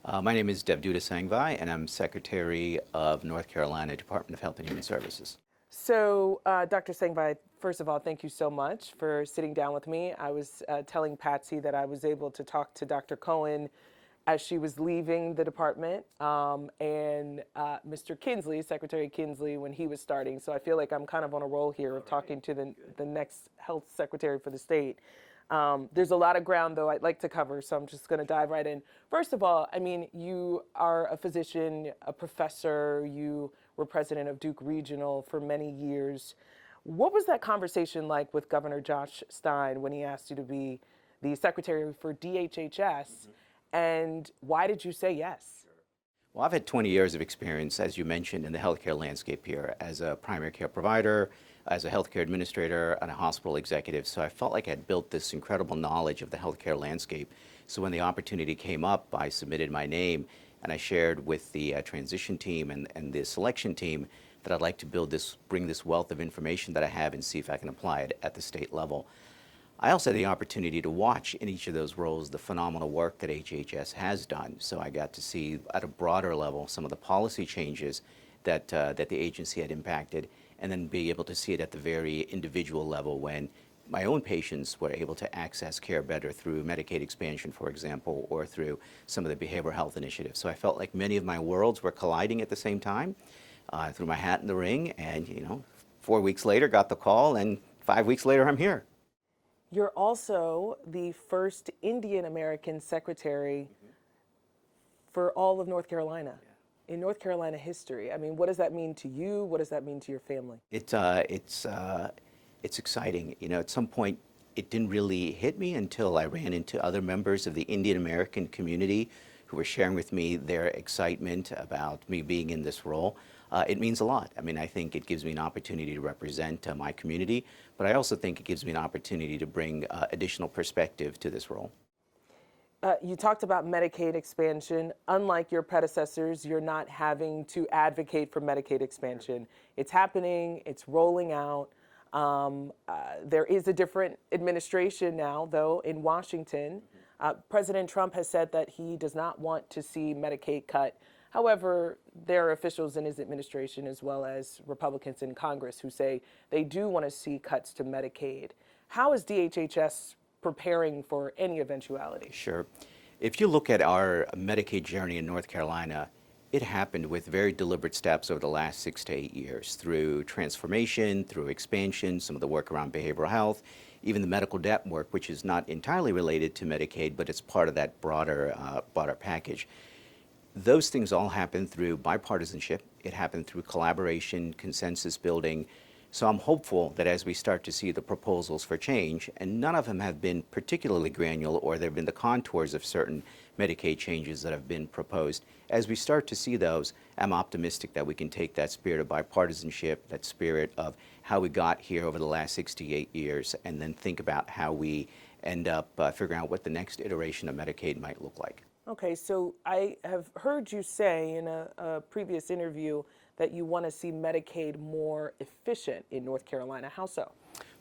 My name is Devdutta Sangvai, and I'm Secretary of North Carolina Department of Health and Human Services. So, Dr. Sangvai, first of all, thank you so much for sitting down with me. I was telling Patsy that I was able to talk to Dr. Cohen as she was leaving the department, and Mr. Kinsley, Secretary Kinsley, when he was starting. So I feel like I'm kind of on a roll here of talking to the next health secretary for the state. There's a lot of ground, though, I'd like to cover, so I'm just going to dive right in. First of all, I mean, you are a physician, a professor, you were president of Duke Regional for many years. What was that conversation like with Governor Josh Stein when he asked you to be the secretary for DHHS, and why did you say yes? Well, I've had 20 years of experience, as you mentioned, in the healthcare landscape here as a primary care provider, as a healthcare administrator, and a hospital executive. So I felt like I had built this incredible knowledge of the healthcare landscape. So when the opportunity came up, I submitted my name and I shared with the transition team and the selection team that I'd like to bring this wealth of information that I have and see if I can apply it at the state level. I also had the opportunity to watch in each of those roles the phenomenal work that HHS has done. So I got to see at a broader level some of the policy changes that the agency had impacted, and then be able to see it at the very individual level when my own patients were able to access care better through Medicaid expansion, for example, or through some of the behavioral health initiatives. So I felt like many of my worlds were colliding at the same time. I threw my hat in the ring, and 4 weeks later got the call, and 5 weeks later I'm here. You're also the first Indian American secretary for all of North Carolina. In North Carolina history. I mean, what does that mean to you? What does that mean to your family? It's exciting. At some point, it didn't really hit me until I ran into other members of the Indian American community who were sharing with me their excitement about me being in this role. It means a lot. I mean, I think it gives me an opportunity to represent my community, but I also think it gives me an opportunity to bring additional perspective to this role. You talked about Medicaid expansion. Unlike your predecessors, you're not having to advocate for Medicaid expansion. It's happening, it's rolling out. There is a different administration now, though, in Washington. President Trump has said that he does not want to see Medicaid cut. However, there are officials in his administration, as well as Republicans in Congress, who say they do want to see cuts to Medicaid. How is DHHS preparing for any eventuality? Sure. If you look at our Medicaid journey in North Carolina, it happened with very deliberate steps over the last 6 to 8 years through transformation, through expansion, some of the work around behavioral health, even the medical debt work, which is not entirely related to Medicaid, but it's part of that broader package. Those things all happened through bipartisanship. It happened through collaboration, consensus building. So I'm hopeful that as we start to see the proposals for change, and none of them have been particularly granular, or there have been the contours of certain Medicaid changes that have been proposed, as we start to see those, I'm optimistic that we can take that spirit of bipartisanship, that spirit of how we got here over the last 68 years, and then think about how we end up figuring out what the next iteration of Medicaid might look like. Okay, so I have heard you say in a previous interview that you want to see Medicaid more efficient in North Carolina. How so?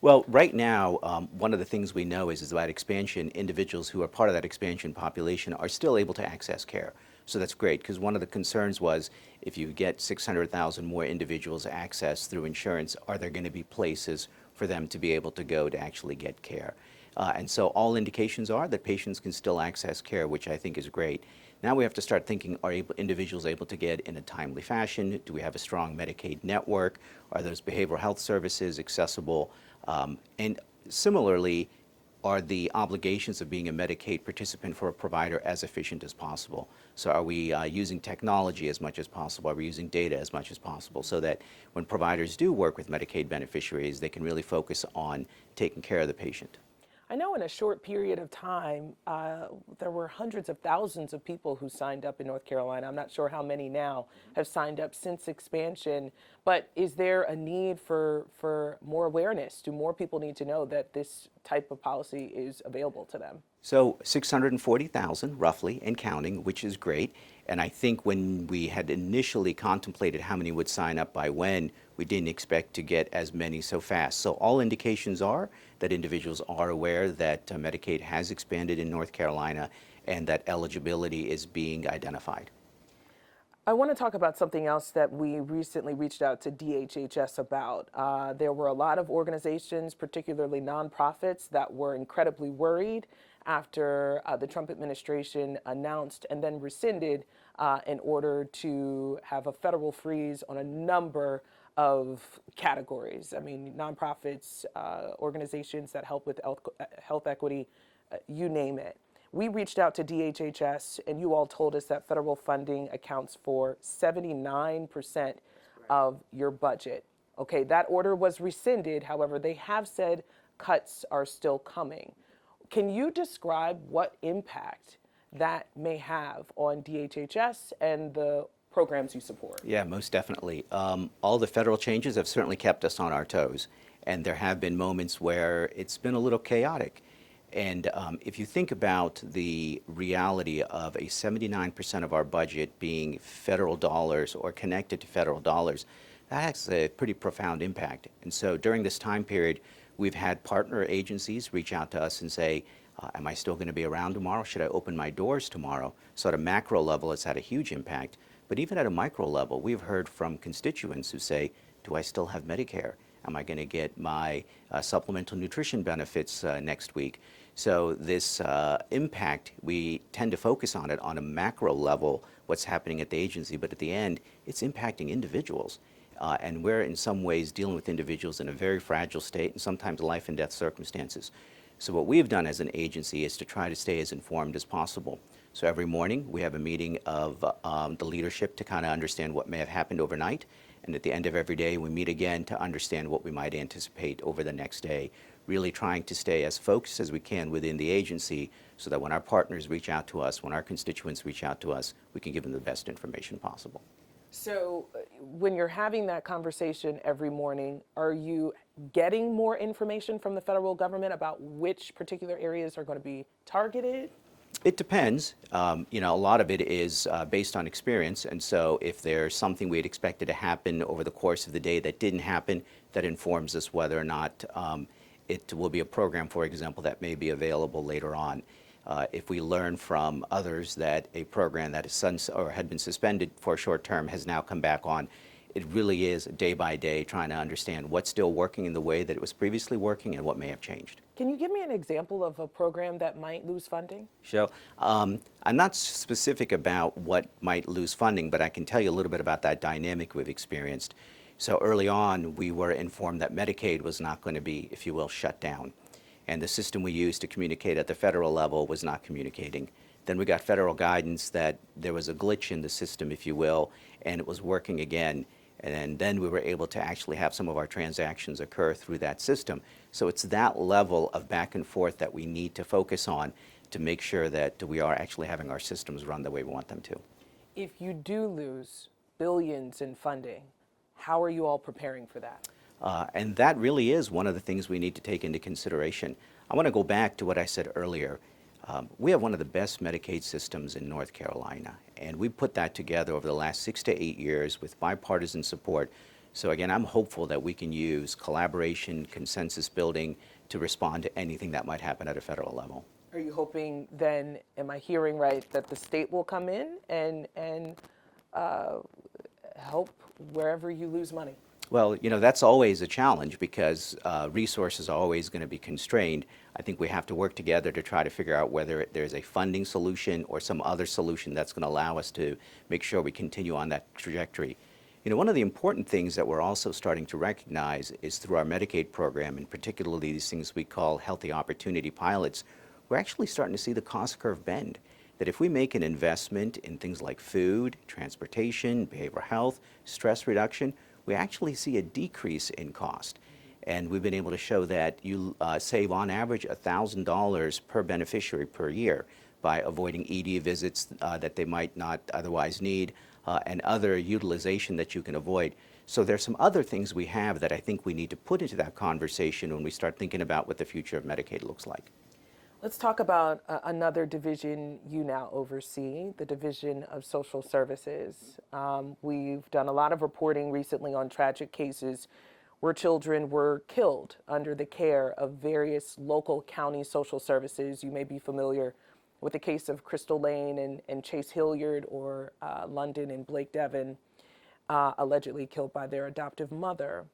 Well, right now, one of the things we know is about expansion. Individuals who are part of that expansion population are still able to access care. So that's great, because one of the concerns was if you get 600,000 more individuals access through insurance, are there going to be places for them to be able to go to actually get care? And so all indications are that patients can still access care, which I think is great. Now we have to start thinking, are individuals able to get in a timely fashion? Do we have a strong Medicaid network? Are those behavioral health services accessible? And similarly, are the obligations of being a Medicaid participant for a provider as efficient as possible? So are we using technology as much as possible? Are we using data as much as possible so that when providers do work with Medicaid beneficiaries, they can really focus on taking care of the patient? I know in a short period of time, there were hundreds of thousands of people who signed up in North Carolina. I'm not sure how many now have signed up since expansion, but is there a need for more awareness? Do more people need to know that this type of policy is available to them? So 640,000 roughly and counting, which is great. And I think when we had initially contemplated how many would sign up by when, we didn't expect to get as many so fast. So all indications are that individuals are aware that Medicaid has expanded in North Carolina, and that eligibility is being identified. I want to talk about something else that we recently reached out to DHHS about. There were a lot of organizations, particularly nonprofits, that were incredibly worried after the Trump administration announced and then rescinded in order to have a federal freeze on a number of categories. I mean, nonprofits, organizations that help with health equity, you name it. We reached out to DHHS, and you all told us that federal funding accounts for 79% of your budget. Okay, that order was rescinded. However, they have said cuts are still coming. Can you describe what impact that may have on DHHS and the programs you support? Yeah, most definitely. All the federal changes have certainly kept us on our toes, and there have been moments where it's been a little chaotic. And if you think about the reality of a 79% of our budget being federal dollars or connected to federal dollars, that has a pretty profound impact. And so during this time period, we've had partner agencies reach out to us and say, am I still going to be around tomorrow? Should I open my doors tomorrow? So at a macro level, it's had a huge impact. But even at a micro level, we've heard from constituents who say, do I still have Medicare? Am I going to get my supplemental nutrition benefits next week? So this impact, we tend to focus on it on a macro level, what's happening at the agency, but at the end, it's impacting individuals. And we're in some ways dealing with individuals in a very fragile state and sometimes life and death circumstances. So what we've done as an agency is to try to stay as informed as possible. So every morning we have a meeting of the leadership to kind of understand what may have happened overnight. And at the end of every day, we meet again to understand what we might anticipate over the next day, really trying to stay as focused as we can within the agency so that when our partners reach out to us, when our constituents reach out to us, we can give them the best information possible. So when you're having that conversation every morning, are you getting more information from the federal government about which particular areas are going to be targeted? It depends. A lot of it is based on experience, and so if there's something we had expected to happen over the course of the day that didn't happen, that informs us whether or not it will be a program, for example, that may be available later on. If we learn from others that a program that is had been suspended for a short term has now come back on, it really is day by day trying to understand what's still working in the way that it was previously working and what may have changed. Can you give me an example of a program that might lose funding? Sure. I'm not specific about what might lose funding, but I can tell you a little bit about that dynamic we've experienced. So early on, we were informed that Medicaid was not going to be, if you will, shut down. And the system we used to communicate at the federal level was not communicating. Then we got federal guidance that there was a glitch in the system, if you will, and it was working again. And then we were able to actually have some of our transactions occur through that system. So it's that level of back and forth that we need to focus on to make sure that we are actually having our systems run the way we want them to. If you do lose billions in funding, how are you all preparing for that? And that really is one of the things we need to take into consideration. I want to go back to what I said earlier. We have one of the best Medicaid systems in North Carolina, and we put that together over the last 6 to 8 years with bipartisan support. So again, I'm hopeful that we can use collaboration, consensus building to respond to anything that might happen at a federal level. Are you hoping then, am I hearing right, that the state will come in and help wherever you lose money? Well, that's always a challenge because resources are always going to be constrained. I think we have to work together to try to figure out whether there's a funding solution or some other solution that's going to allow us to make sure we continue on that trajectory. One of the important things that we're also starting to recognize is through our Medicaid program, and particularly these things we call healthy opportunity pilots, we're actually starting to see the cost curve bend. That if we make an investment in things like food, transportation, behavioral health, stress reduction, we actually see a decrease in cost. And we've been able to show that you save on average $1,000 per beneficiary per year by avoiding ED visits that they might not otherwise need and other utilization that you can avoid. So there's some other things we have that I think we need to put into that conversation when we start thinking about what the future of Medicaid looks like. Let's talk about another division you now oversee, the Division of Social Services. We've done a lot of reporting recently on tragic cases where children were killed under the care of various local county social services. You may be familiar with the case of Crystal Lane and Chase Hilliard, or London and Blake Devon, allegedly killed by their adoptive mother.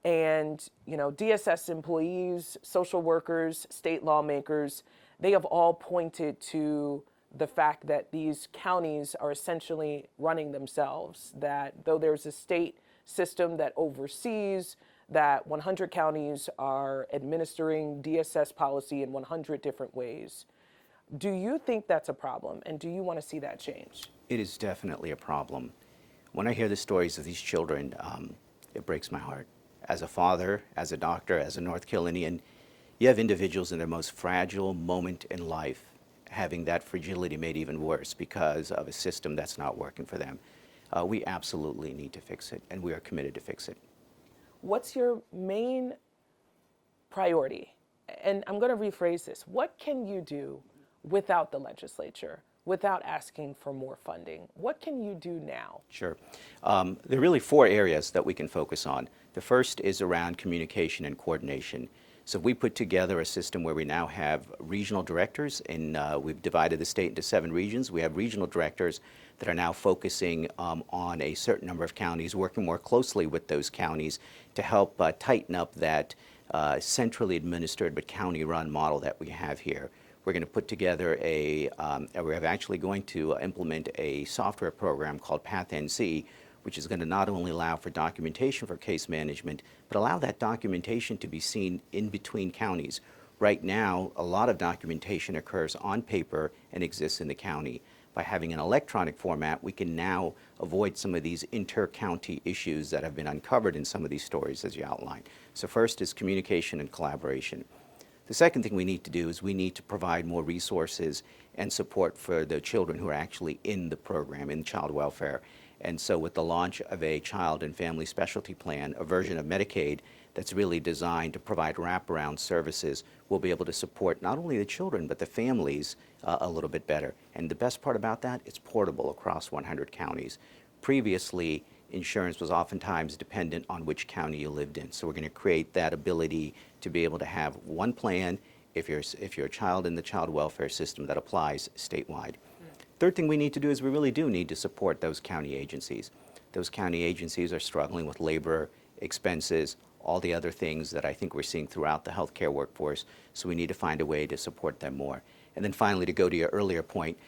And, you know, DSS employees, social workers, state lawmakers, they have all pointed to the fact that these counties are essentially running themselves, that though there's a state system that oversees, that 100 counties are administering DSS policy in 100 different ways. Do you think that's a problem, and do you want to see that change? It is definitely a problem. When I hear the stories of these children, it breaks my heart. As a father, as a doctor, as a North Carolinian, you have individuals in their most fragile moment in life having that fragility made even worse because of a system that's not working for them. We absolutely need to fix it, and we are committed to fix it. What's your main priority? And I'm going to rephrase this. What can you do without the legislature, without asking for more funding? What can you do now? Sure. There are really 4 areas that we can focus on. The first is around communication and coordination. So we put together a system where we now have regional directors, and we've divided the state into 7 regions. We have regional directors that are now focusing on a certain number of counties, working more closely with those counties to help tighten up that centrally administered but county-run model that we have here. We're going to put together we're actually going to implement a software program called PathNC, which is going to not only allow for documentation for case management, but allow that documentation to be seen in between counties. Right now, a lot of documentation occurs on paper and exists in the county. By having an electronic format, we can now avoid some of these inter-county issues that have been uncovered in some of these stories, as you outlined. So first is communication and collaboration. The second thing we need to do is we need to provide more resources and support for the children who are actually in the program, in child welfare. And so with the launch of a child and family specialty plan, a version of Medicaid that's really designed to provide wraparound services, we'll be able to support not only the children, but the families a little bit better. And the best part about that, it's portable across 100 counties. Previously, insurance was oftentimes dependent on which county you lived in. So we're going to create that ability to be able to have one plan if you're a child in the child welfare system that applies statewide. Third thing we need to do is we really do need to support those county agencies. Those county agencies are struggling with labor, expenses, all the other things that I think we're seeing throughout the healthcare workforce, so we need to find a way to support them more. And then finally, to go to your earlier point,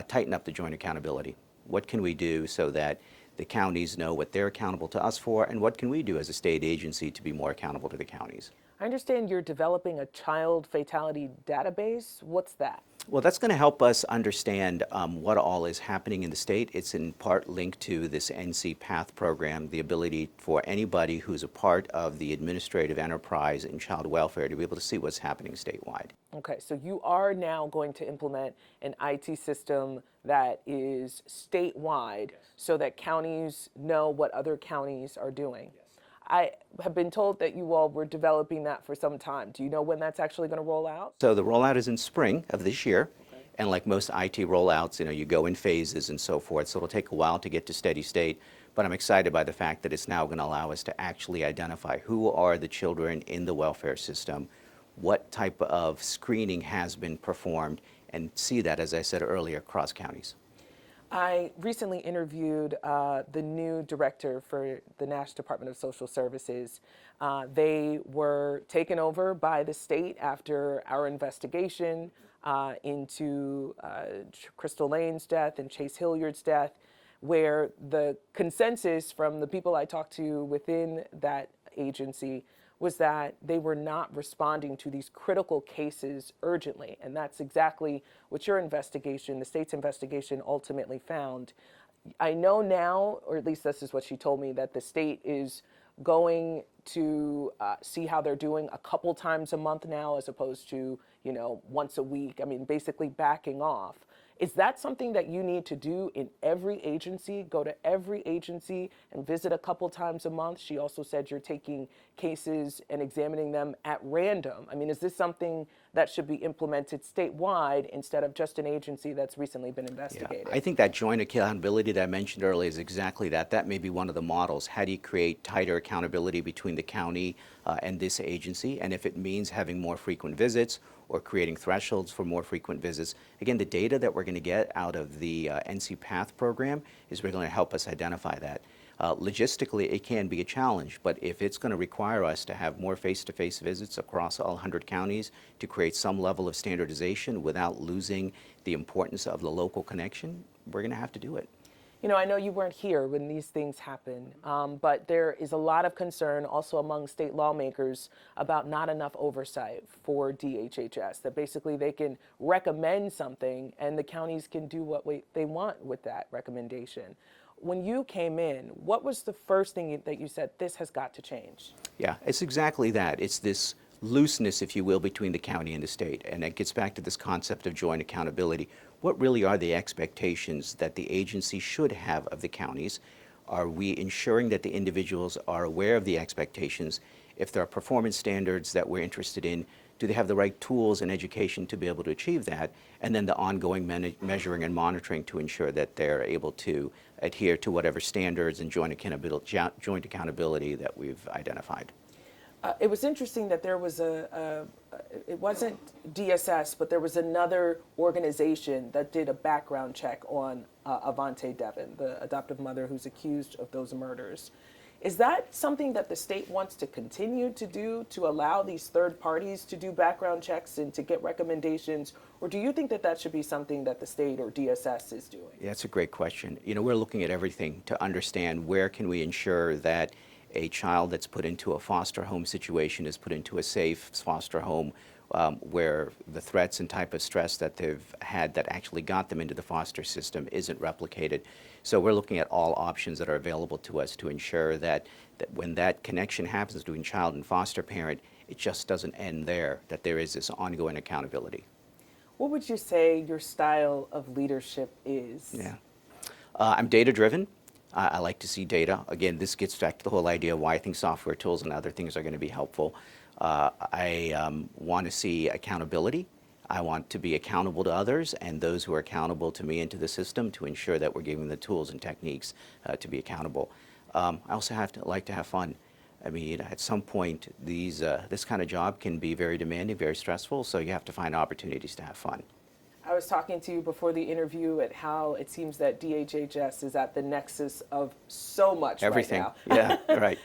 tighten up the joint accountability. What can we do so that the counties know what they're accountable to us for, and what can we do as a state agency to be more accountable to the counties? I understand you're developing a child fatality database. What's that? Well, that's going to help us understand what all is happening in the state. It's in part linked to this NC PATH program, the ability for anybody who's a part of the administrative enterprise in child welfare to be able to see what's happening statewide. Okay, so you are now going to implement an IT system that is statewide, so that counties know what other counties are doing. I have been told that you all were developing that for some time. Do you know when that's actually going to roll out? So the rollout is in spring of this year. Okay. And like most IT rollouts, you go in phases and so forth. So it'll take a while to get to steady state. But I'm excited by the fact that it's now going to allow us to actually identify who are the children in the welfare system, what type of screening has been performed, and see that, as I said earlier, across counties. I recently interviewed the new director for the National Department of Social Services. They were taken over by the state after our investigation into Crystal Lane's death and Chase Hilliard's death, where the consensus from the people I talked to within that agency was that they were not responding to these critical cases urgently. And that's exactly what your investigation, the state's investigation, ultimately found. I know now, or at least this is what she told me, that the state is going to see how they're doing a couple times a month now, as opposed to, once a week. I mean, basically backing off. Is that something that you need to do in every agency? Go to every agency and visit a couple times a month? She also said you're taking cases and examining them at random. I mean, is this something that should be implemented statewide instead of just an agency that's recently been investigated? Yeah, I think that joint accountability that I mentioned earlier is exactly that. That may be one of the models. How do you create tighter accountability between the county and this agency? And if it means having more frequent visits or creating thresholds for more frequent visits. Again, the data that we're going to get out of the NC PATH program is really going to help us identify that. Logistically, it can be a challenge, but if it's going to require us to have more face-to-face visits across all 100 counties to create some level of standardization without losing the importance of the local connection, we're going to have to do it. You know, I know you weren't here when these things happen, but there is a lot of concern also among state lawmakers about not enough oversight for DHHS, that basically they can recommend something and the counties can do what they want with that recommendation. When you came in, what was the first thing that you said, this has got to change? Yeah, it's exactly that. It's this looseness, if you will, between the county and the state. And it gets back to this concept of joint accountability. What really are the expectations that the agency should have of the counties? Are we ensuring that the individuals are aware of the expectations? If there are performance standards that we're interested in, do they have the right tools and education to be able to achieve that? And then the ongoing measuring and monitoring to ensure that they're able to adhere to whatever standards and joint accountability that we've identified. It was interesting that there was it wasn't DSS, but there was another organization that did a background check on Avante Devon, the adoptive mother who's accused of those murders. Is that something that the state wants to continue to do, to allow these third parties to do background checks and to get recommendations? Or do you think that that should be something that the state or DSS is doing? Yeah, that's a great question. You know, we're looking at everything to understand where can we ensure that a child that's put into a foster home situation is put into a safe foster home where the threats and type of stress that they've had that actually got them into the foster system isn't replicated. So we're looking at all options that are available to us to ensure that when that connection happens between child and foster parent, it just doesn't end there, that there is this ongoing accountability. What would you say your style of leadership is? Yeah, I'm data-driven. I like to see data. Again, this gets back to the whole idea of why I think software tools and other things are going to be helpful. I want to see accountability. I want to be accountable to others and those who are accountable to me and to the system to ensure that we're giving the tools and techniques to be accountable. I also like to have fun. I mean, at some point, this kind of job can be very demanding, very stressful, so you have to find opportunities to have fun. I was talking to you before the interview at how it seems that DHHS is at the nexus of so much Everything. right now. Yeah, right.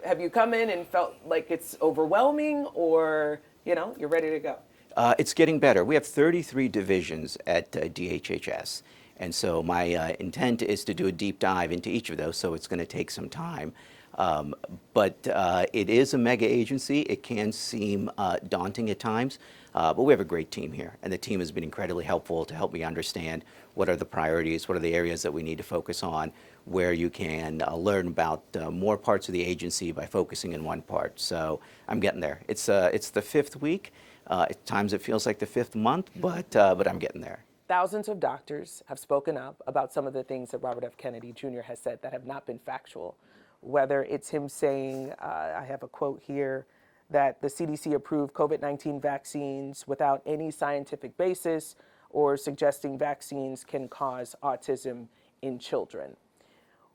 Have you come in and felt like it's overwhelming, or you're ready to go? It's getting better. We have 33 divisions at DHHS, and so my intent is to do a deep dive into each of those, so it's going to take some time. But it is a mega agency. It can seem daunting at times, but we have a great team here, and the team has been incredibly helpful to help me understand what are the priorities, what are the areas that we need to focus on, where you can learn about more parts of the agency by focusing in one part. So I'm getting there. It's the fifth week. At times it feels like the fifth month, but I'm getting there. Thousands of doctors have spoken up about some of the things that Robert F. Kennedy Jr. has said that have not been factual. Whether it's him saying, I have a quote here, that the CDC approved COVID-19 vaccines without any scientific basis, or suggesting vaccines can cause autism in children.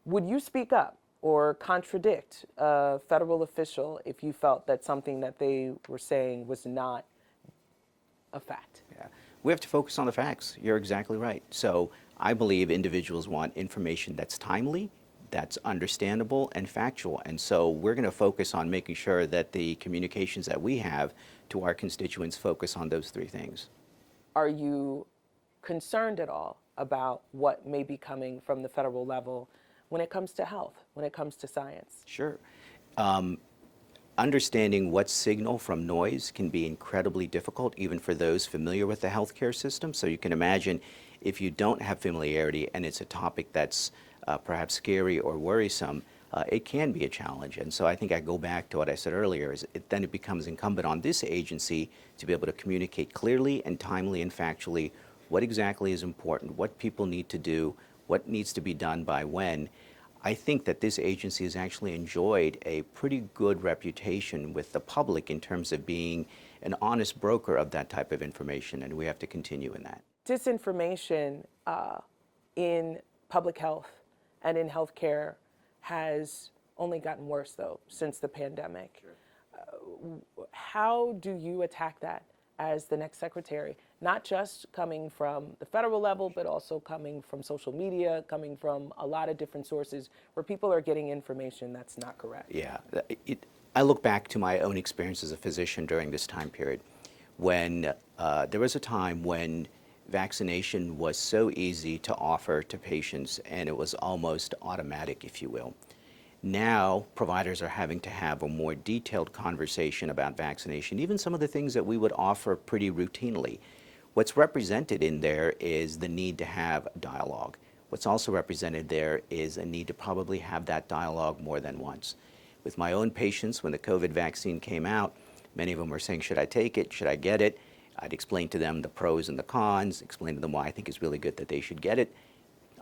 Would you speak up or contradict a federal official if you felt that something that they were saying was not a fact? Yeah. We have to focus on the facts. You're exactly right. So I believe individuals want information that's timely, that's understandable and factual. And so we're going to focus on making sure that the communications that we have to our constituents focus on those three things. Are you concerned at all about what may be coming from the federal level when it comes to health, when it comes to science? Sure. Understanding what signal from noise can be incredibly difficult, even for those familiar with the healthcare system. So you can imagine if you don't have familiarity and it's a topic that's perhaps scary or worrisome, it can be a challenge. And so I think I go back to what I said earlier, then it becomes incumbent on this agency to be able to communicate clearly and timely and factually what exactly is important, what people need to do, what needs to be done by when. I think that this agency has actually enjoyed a pretty good reputation with the public in terms of being an honest broker of that type of information, and we have to continue in that. Disinformation in public health and in healthcare has only gotten worse, though, since the pandemic. Sure. How do you attack that as the next secretary, not just coming from the federal level, but also coming from social media, coming from a lot of different sources where people are getting information that's not correct. Yeah, I look back to my own experience as a physician during this time period when there was a time when vaccination was so easy to offer to patients and it was almost automatic, if you will. Now, providers are having to have a more detailed conversation about vaccination, even some of the things that we would offer pretty routinely. What's represented in there is the need to have dialogue. What's also represented there is a need to probably have that dialogue more than once. With my own patients, when the COVID vaccine came out, many of them were saying, should I take it? Should I get it? I'd explain to them the pros and the cons, explain to them why I think it's really good that they should get it.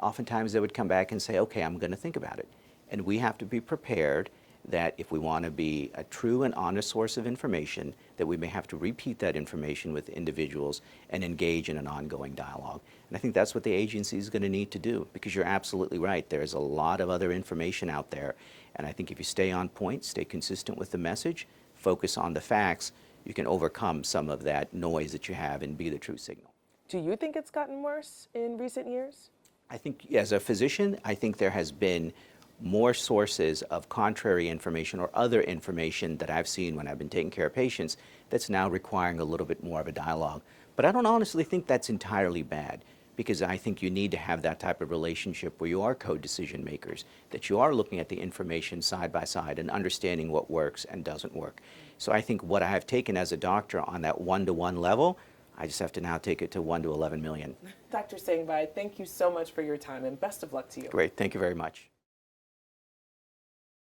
Oftentimes they would come back and say, okay, I'm going to think about it. And we have to be prepared that if we want to be a true and honest source of information, that we may have to repeat that information with individuals and engage in an ongoing dialogue. And I think that's what the agency is going to need to do, because you're absolutely right. There's a lot of other information out there. And I think if you stay on point, stay consistent with the message, focus on the facts, you can overcome some of that noise that you have and be the true signal. Do you think it's gotten worse in recent years? I think as a physician, I think there has been more sources of contrary information or other information that I've seen when I've been taking care of patients that's now requiring a little bit more of a dialogue. But I don't honestly think that's entirely bad, because I think you need to have that type of relationship where you are co-decision makers, that you are looking at the information side by side and understanding what works and doesn't work. So I think what I have taken as a doctor on that one-to-one level, I just have to now take it to 1 to 11 million. Dr. Sangvai, thank you so much for your time and best of luck to you. Great, thank you very much.